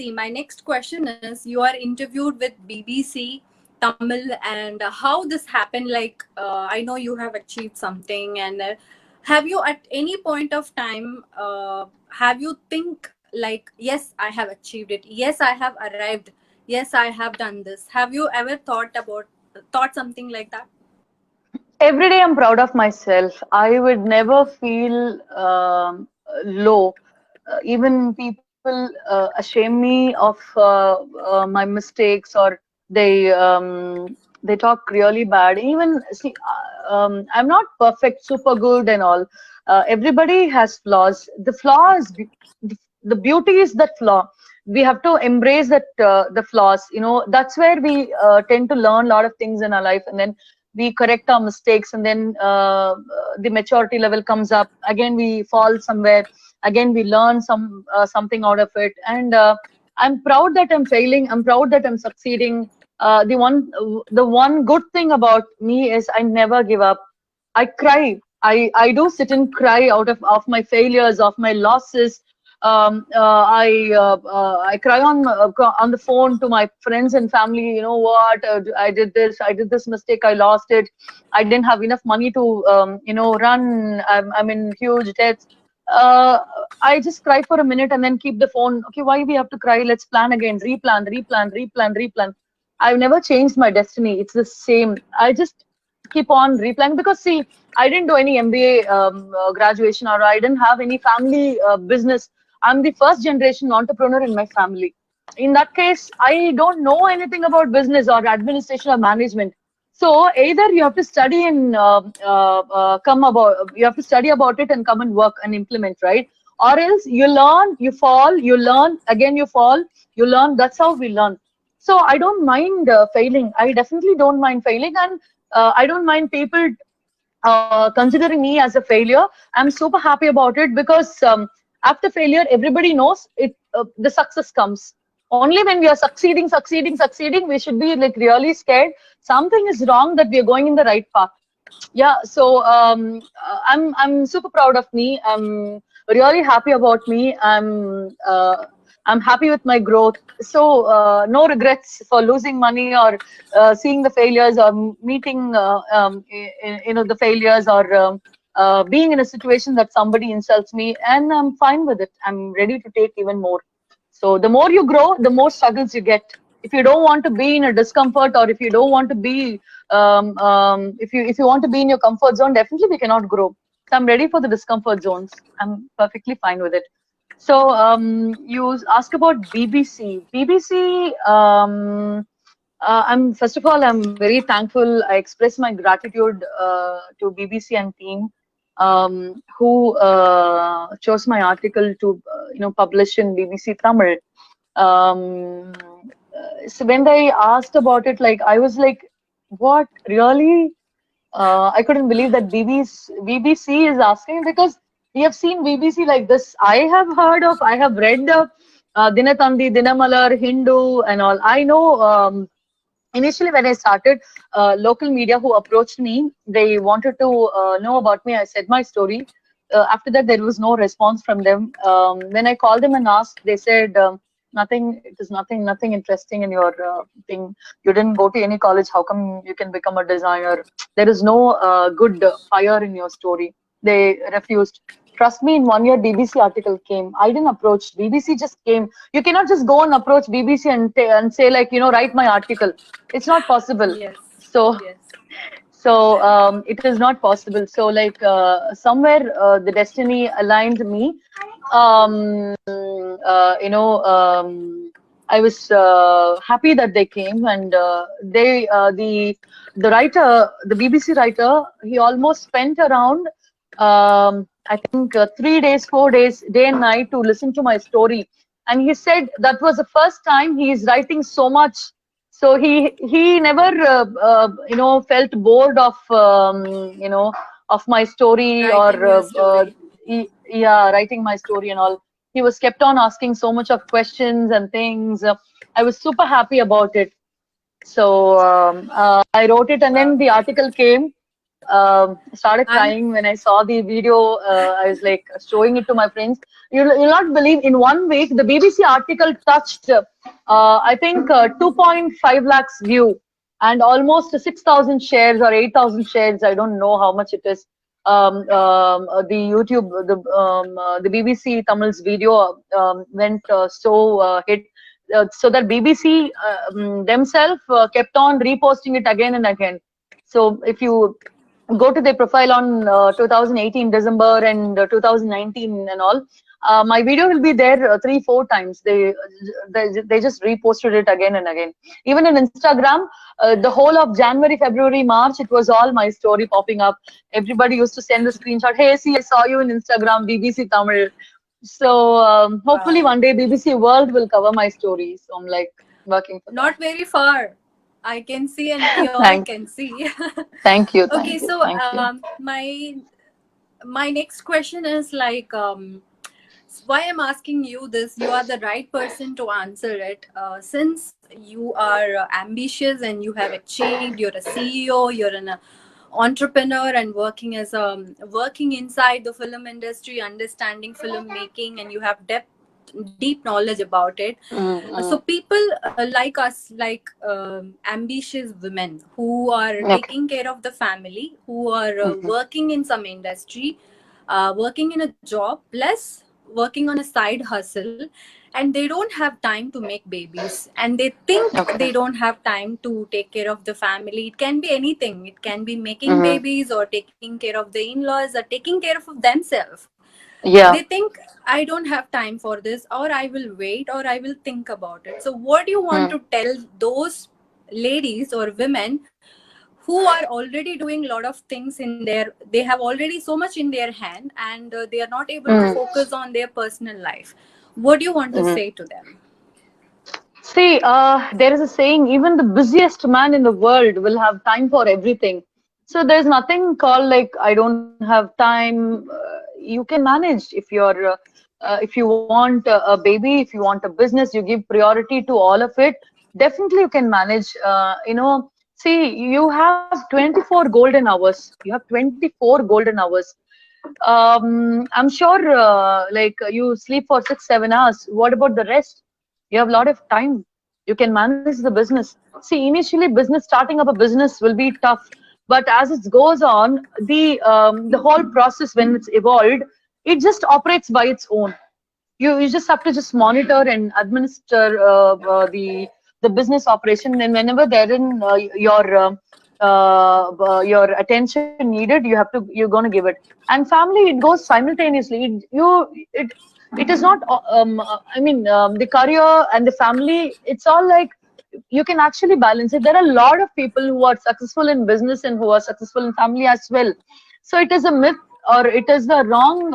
Swati, my next question is: you are interviewed with BBC Tamil, and how this happened? Like, I know you have achieved something, and have you at any point of time have you think like, yes, I have achieved it. Yes, I have arrived. Yes, I have done this. Have you ever thought something like that? Every day I'm proud of myself. I would never feel low. Even people shame me of my mistakes, or they talk really bad. Even see, I'm not perfect, super good, and all. Everybody has flaws. The flaw is the beauty is that flaw. We have to embrace that the flaws. You know, that's where we tend to learn a lot of things in our life, and then we correct our mistakes, and then the maturity level comes up. Again, we fall somewhere. Again, we learn something out of it. And I'm proud that I'm failing. I'm proud that I'm succeeding. The one good thing about me is I never give up. I cry. I do sit and cry out of my failures, of my losses. I cry on the phone to my friends and family. You know what? I did this. I did this mistake. I lost it. I didn't have enough money to run. I'm in huge debts. Uh, I just cry for a minute and then keep the phone. Okay, why we have to cry? Let's plan again. Replan, replan, replan, replan. I've never changed my destiny. It's the same. I just keep on replanning, because see, I didn't do any MBA graduation, or I didn't have any family business. I'm the first generation entrepreneur in my family. In that case, I don't know anything about business or administration or management. So either you have to study and you have to study about it and come and work and implement, right? Or else you learn, you fall, you learn, again you fall, you learn. That's how we learn. So I don't mind failing. I definitely don't mind failing, and I don't mind people considering me as a failure. I'm super happy about it, because after failure, everybody knows it. The success comes only when we are succeeding, succeeding, succeeding. We should be like really scared. Something is wrong, that we are going in the right path. Yeah. So I'm super proud of me. I'm really happy about me. I'm happy with my growth. So no regrets for losing money, or seeing the failures, or meeting the failures, or being in a situation that somebody insults me, and I'm fine with it. I'm ready to take even more. So the more you grow, the more struggles you get. If you don't want to be in a discomfort, or if you don't want to be if you want to be in your comfort zone, definitely we cannot grow. So I'm ready for the discomfort zones. I'm perfectly fine with it. So you ask about BBC. BBC. I'm first of all, I'm very thankful. I express my gratitude to BBC and team, who chose my article to publish in BBC Tamil. Um, so when they asked about it, like I was like, what really? I couldn't believe that BBC is asking, because we have seen BBC like this. I have heard of, I have read Dinatandi, Dinamalar, Hindu, and all. I know. Initially, when I started, local media who approached me, they wanted to know about me. I said my story. After that, there was no response from them. When I called them and asked, they said nothing. It is nothing interesting in your thing. You didn't go to any college. How come you can become a designer? There is no good fire in your story. They refused. Trust me, in 1 year, BBC article came. I didn't approach. BBC just came. You cannot just go and approach BBC and say like, write my article. It's not possible. Yes. So Yes. it is not possible. So like somewhere the destiny aligned me. I was happy that they came, and the writer, the BBC writer, he almost spent around I think 3 days, 4 days, day and night, to listen to my story. And he said that was the first time he is writing so much. So he never felt bored of of my story, or Writing your story. yeah, writing my story and all. He was kept on asking so much of questions and things. I was super happy about it. So I wrote it, and then Wow. the article came. started I'm crying when I saw the video. I was like showing it to my friends. You'll not believe, in 1 week, the BBC article touched, I think, 2.5 lakhs view and almost 6,000 shares or 8,000 shares. I don't know how much it is. The YouTube, the BBC Tamil's video went so hit. So that BBC themselves kept on reposting it again and again. So if you go to their profile on 2018 December and 2019 and all, my video will be there 3-4 times. They just reposted it again and again. Even in Instagram, the whole of January, February, March, it was all my story popping up. Everybody used to send a screenshot. Hey, see, I saw you in Instagram, BBC Tamil. So hopefully wow. one day BBC World will cover my story. So I'm like working for that. Not very far. I can see, and we all Thank, can see. thank you, Okay, thank you, so thank you. my next question is like, why I'm asking you this, you are the right person to answer it. Since you are ambitious and you have achieved, you're a CEO, you're an entrepreneur and working as a working inside the film industry, understanding filmmaking, and you have deep knowledge about it. So Mm-hmm. people like us, like ambitious women who are Okay. taking care of the family, who are Mm-hmm. working in some industry, working in a job plus working on a side hustle, and they don't have time to make babies, and they think Okay. they don't have time to take care of the family. It can be anything, it can be making Mm-hmm. babies or taking care of the in-laws or taking care of themselves. They Yeah. think I don't have time for this, or I will wait, or I will think about it. So what do you want Mm. to tell those ladies or women who are already doing a lot of things in their, they have already so much in their hand, and they are not able to Mm. focus on their personal life? What do you want to Mm. say to them? See, there is a saying, even the busiest man in the world will have time for everything. So there's nothing called like, I don't have time. You can manage if you want a baby, if you want a business, you give priority to all of it. Definitely, you can manage. See, you have 24 golden hours. You have 24 golden hours. I'm sure, like you sleep for 6-7 hours. What about the rest? You have a lot of time. You can manage the business. See, initially, business starting up a business will be tough, but as it goes on, the whole process when it's evolved, it just operates by its own. You just have to just monitor and administer the business operation, and whenever therein your attention needed, you're going to give it. And family, it goes simultaneously. It is not I mean, the career and the family, it's all like you can actually balance it. There are a lot of people who are successful in business and who are successful in family as well. So it is a myth, or it is the wrong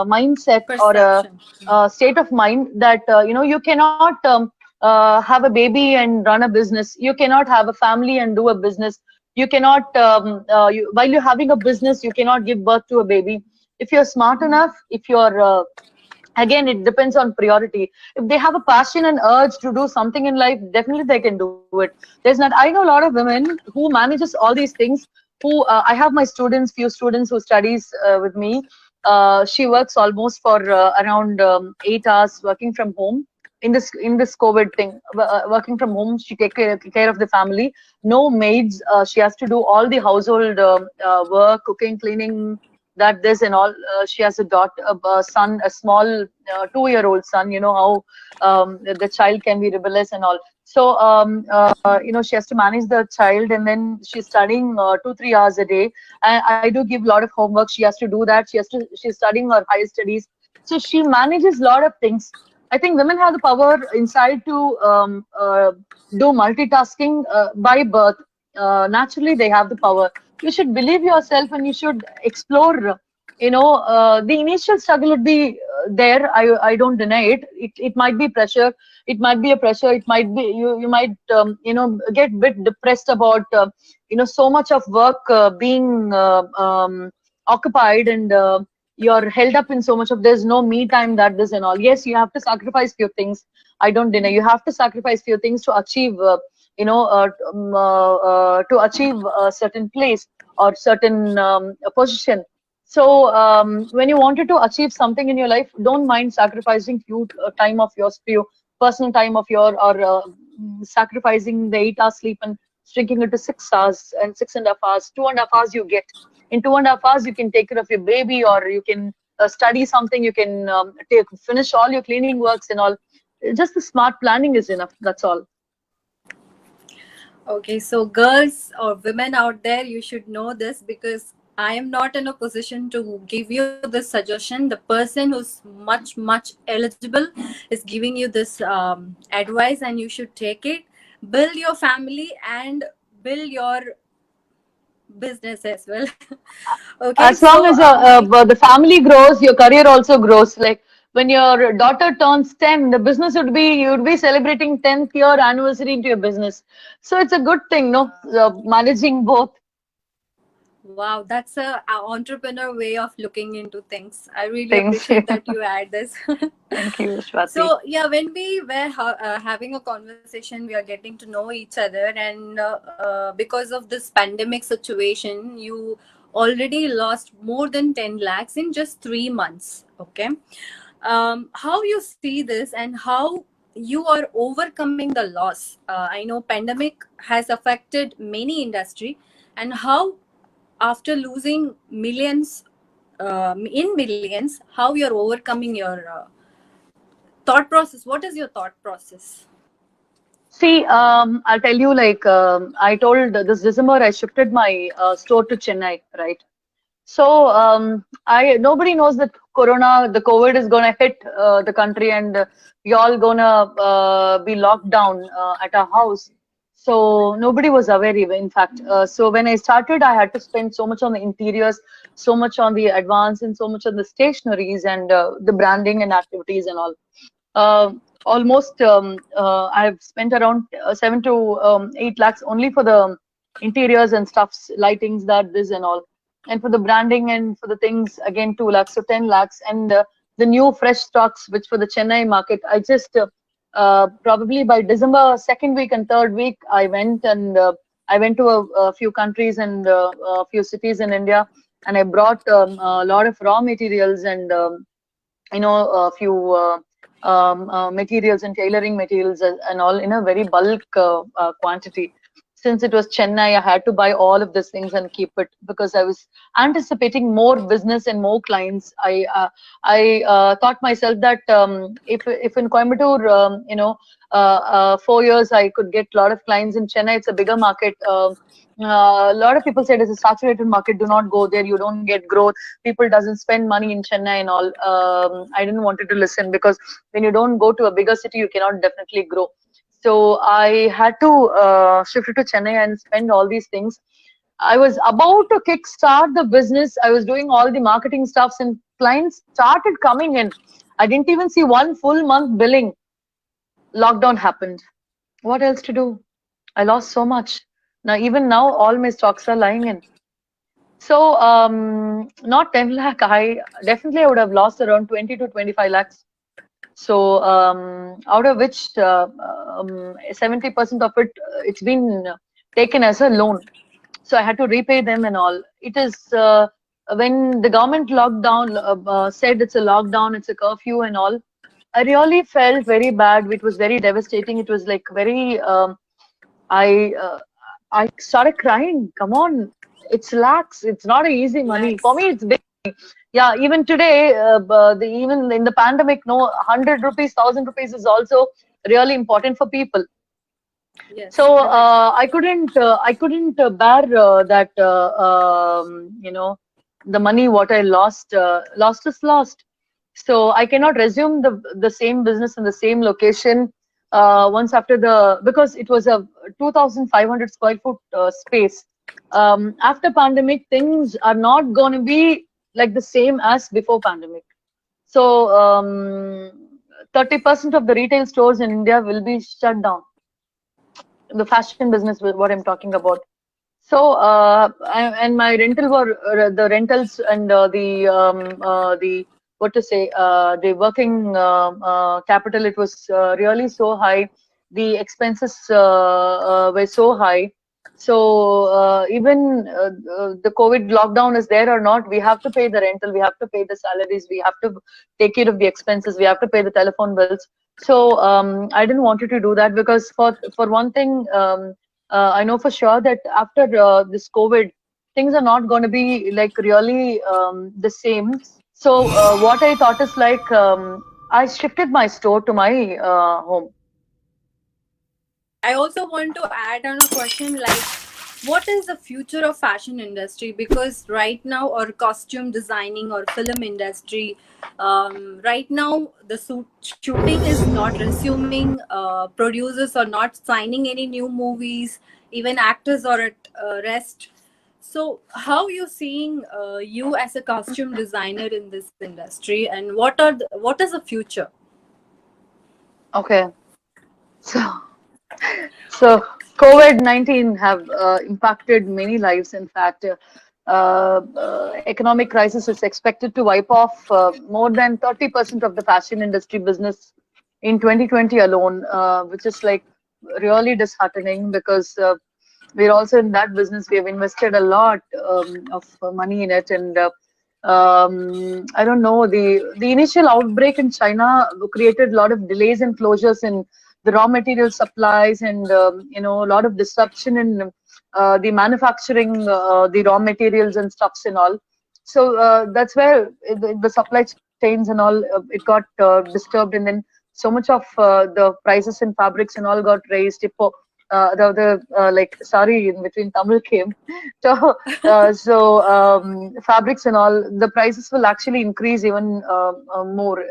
mindset, or Perception. a state of mind that you cannot have a baby and run a business. You cannot have a family and do a business. You cannot while you're having a business, you cannot give birth to a baby. If you're smart enough, if you're again, it depends on priority. If they have a passion and urge to do something in life, definitely they can do it. There's not, I know a lot of women who manages all these things, who I have my students, few students who studies with me. She works almost for around 8 hours working from home in this COVID thing. Working from home, she take care of the family. No maids. She has to do all the household work, cooking, cleaning, that this and all. She has a daughter, a son, a small 2-year-old son. You know how the child can be rebellious and all. So she has to manage the child, and then she's studying 2-3 hours a day. And I do give a lot of homework. She has to do that. She's studying her higher studies. So she manages a lot of things. I think women have the power inside to do multitasking by birth. Naturally, they have the power. You should believe yourself, and you should explore. The initial struggle would be there. I don't deny it. It might be pressure. It might be a pressure. It might be you might get a bit depressed about so much of work being occupied, and you're held up in so much of, there's no me time, that this and all. Yes, you have to sacrifice few things. I don't deny you have to sacrifice few things to achieve to achieve a certain place. or certain position. So when you wanted to achieve something in your life, don't mind sacrificing few time of yours, few personal time of your, or sacrificing the 8 hours sleep and shrinking it to 6 hours and 6.5 hours, 2.5 hours you get. In 2.5 hours, you can take care of your baby, or you can study something, you can finish all your cleaning works and all. Just the smart planning is enough. That's all. Okay, so girls or women out there, you should know this, because I am not in a position to give you this suggestion. The person who's much eligible is giving you this advice, and you should take it. Build your family and build your business as well. Okay, As long so as my the family grows, your career also grows. Like when your daughter turns 10, the business would be, you would be celebrating 10th year anniversary into your business. So it's a good thing, no? Managing both wow, that's a entrepreneur way of looking into things. I really things. appreciate that you add this. Thank you, Swati. So yeah, when we were having a conversation, we are getting to know each other, and because of this pandemic situation, you already lost more than 10 lakhs in just 3 months. Okay, how you see this, and how you are overcoming the loss? I know pandemic has affected many industry, and how after losing millions, in millions, how you're overcoming your thought process. What is your thought process? See, I'll tell you, like, I told this December I shifted my store to Chennai, right? So I nobody knows that the COVID is gonna hit the country, and we all gonna be locked down at our house. So nobody was aware even. In fact, so when I started, I had to spend so much on the interiors, so much on the advance, and so much on the stationaries and the branding and activities and all. Uh, Almost I've spent around 7 to 8 lakhs only for the interiors and stuffs, lightings, that, this, and all. And for the branding and for the things, again, 2 lakhs, so 10 lakhs. And the new fresh stocks, which for the Chennai market, I just probably by December second week and third week, I went to a few countries and a few cities in India, and I brought a lot of raw materials and a few materials and tailoring materials and all in a very bulk quantity. Since it was Chennai, I had to buy all of these things and keep it because I was anticipating more business and more clients. I thought myself that if in Coimbatore, 4 years I could get a lot of clients. In Chennai, it's a bigger market. A lot of people said it's a saturated market. Do not go there. You don't get growth. People doesn't spend money in Chennai and all. I didn't wanted to listen because when you don't go to a bigger city, you cannot definitely grow. So I had to shift to Chennai and spend all these things. I was about to kickstart the business. I was doing all the marketing stuffs, and clients started coming in. I didn't even see one full month billing. Lockdown happened. What else to do? I lost so much. Even now, all my stocks are lying in. So, not 10 lakh. I would have lost around 20 to 25 lakhs. So, out of which 70% of it, it's been taken as a loan. So I had to repay them and all. It is when the government lockdown said it's a lockdown, it's a curfew and all. I really felt very bad. It was very devastating. It was like very. I uh, I started crying. Come on, it's lakhs. It's not a easy money for Lakhs. me. It's big. Yeah, even today, even in the pandemic, no, 100 rupees, 1,000 rupees is also really important for people. Yes, So correct. I couldn't bear that the money what I lost. Lost is lost. So I cannot resume the same business in the same location once after the, because it was a 2,500 square foot space. After pandemic, things are not going to be like the same as before pandemic. So 30% of the retail stores in India will be shut down. The fashion business, what I'm talking about. So and my rental were the rentals and the what to say, the working capital. It was really so high. The expenses were so high. So even the COVID lockdown is there or not, we have to pay the rental, we have to pay the salaries, we have to take care of the expenses, we have to pay the telephone bills. So I didn't want you to do that because for one thing, I know for sure that after this COVID, things are not going to be like really the same. So what I thought is like I shifted my store to my home. I also want to add on a question like, what is the future of fashion industry? Because right now, or costume designing or film industry, right now the shooting is not resuming. Producers are not signing any new movies. Even actors are at rest. So, how you seeing you as a costume designer in this industry, and what is the future? Okay, so So COVID-19 have impacted many lives. In fact, economic crisis is expected to wipe off more than 30% of the fashion industry business in 2020 alone, which is like really disheartening because we're also in that business. We have invested a lot of money in it, and I don't know. The initial outbreak in China created a lot of delays and closures in the raw material supplies, and a lot of disruption in the manufacturing, the raw materials and stuffs and all. So that's where the supply chains and all it got disturbed, and then so much of the prices in fabrics and all got raised. The like sorry in between Tamil came. So fabrics and all, the prices will actually increase even more.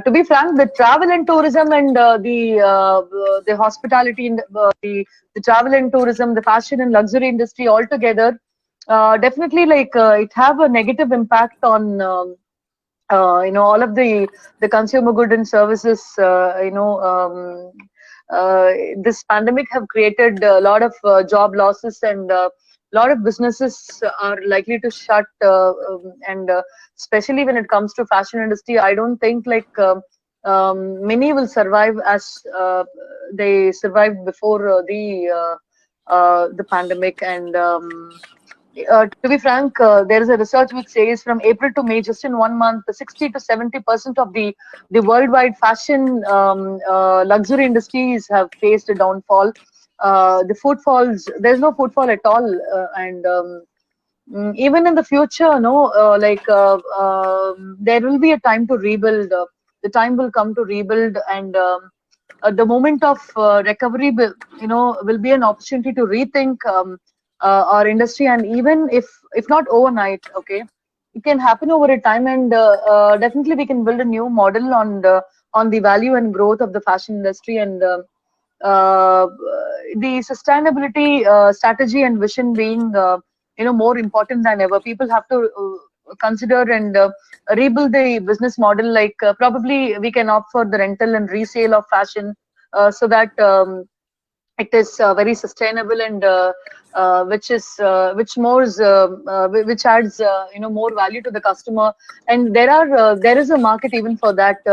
To be frank, the travel and tourism and the hospitality and the travel and tourism, the fashion and luxury industry altogether, definitely like it have a negative impact on all of the consumer good and services. This pandemic have created a lot of job losses, and a lot of businesses are likely to shut, and especially when it comes to fashion industry, I don't think like many will survive as they survived before the pandemic. And to be frank, there is a research which says from April to May, just in 1 month, 60 to 70% of the worldwide fashion luxury industries have faced a downfall. The footfalls, there's no footfall at all, and even in the future, no, there will be a time to rebuild. The time will come to rebuild, and the moment of recovery will be an opportunity to rethink our industry. And even if not overnight, okay, it can happen over a time, and definitely we can build a new model on the value and growth of the fashion industry, and uh, the sustainability strategy and vision being more important than ever. People have to consider and rebuild the business model. Like probably we can opt for the rental and resale of fashion, so that it is very sustainable, and which adds more value to the customer. And there is a market even for that,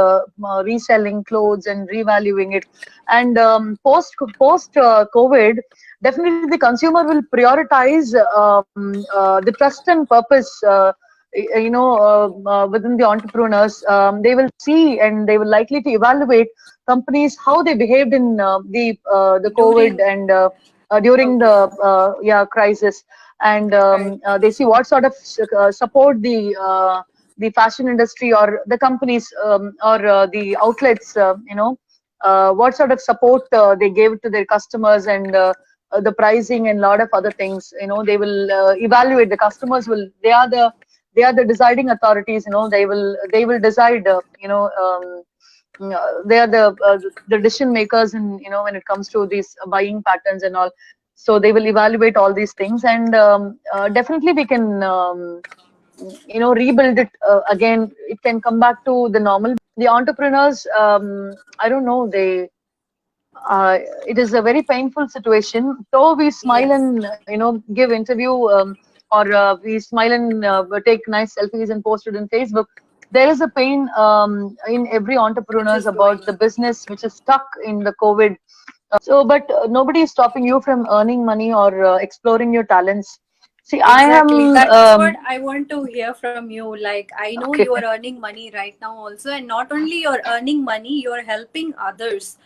reselling clothes and revaluing it. And post COVID, definitely the consumer will prioritize the trust and purpose. Within the entrepreneurs, they will see and they will likely to evaluate companies how they behaved in the COVID, During and during the okay, crisis, and right. they see what sort of support the fashion industry or the companies, or the outlets, what sort of support they gave to their customers, and the pricing and a lot of other things. They will evaluate. The customers will, they are the deciding authorities. They will decide. They are the decision makers, and when it comes to these buying patterns and all. So they will evaluate all these things, and definitely we can rebuild it again. It can come back to the normal. The entrepreneurs, I don't know, it is a very painful situation. Though we smile Yes. and give interview, or we smile and take nice selfies and post it on Facebook. There is a pain in every Which entrepreneurs is going about the business which is stuck in the COVID. So, but nobody is stopping you from earning money or exploring your talents. See, I Exactly. am That's what I want to hear from you. Like, I know okay. you are earning money right now also, and not only you're earning money, you're helping others.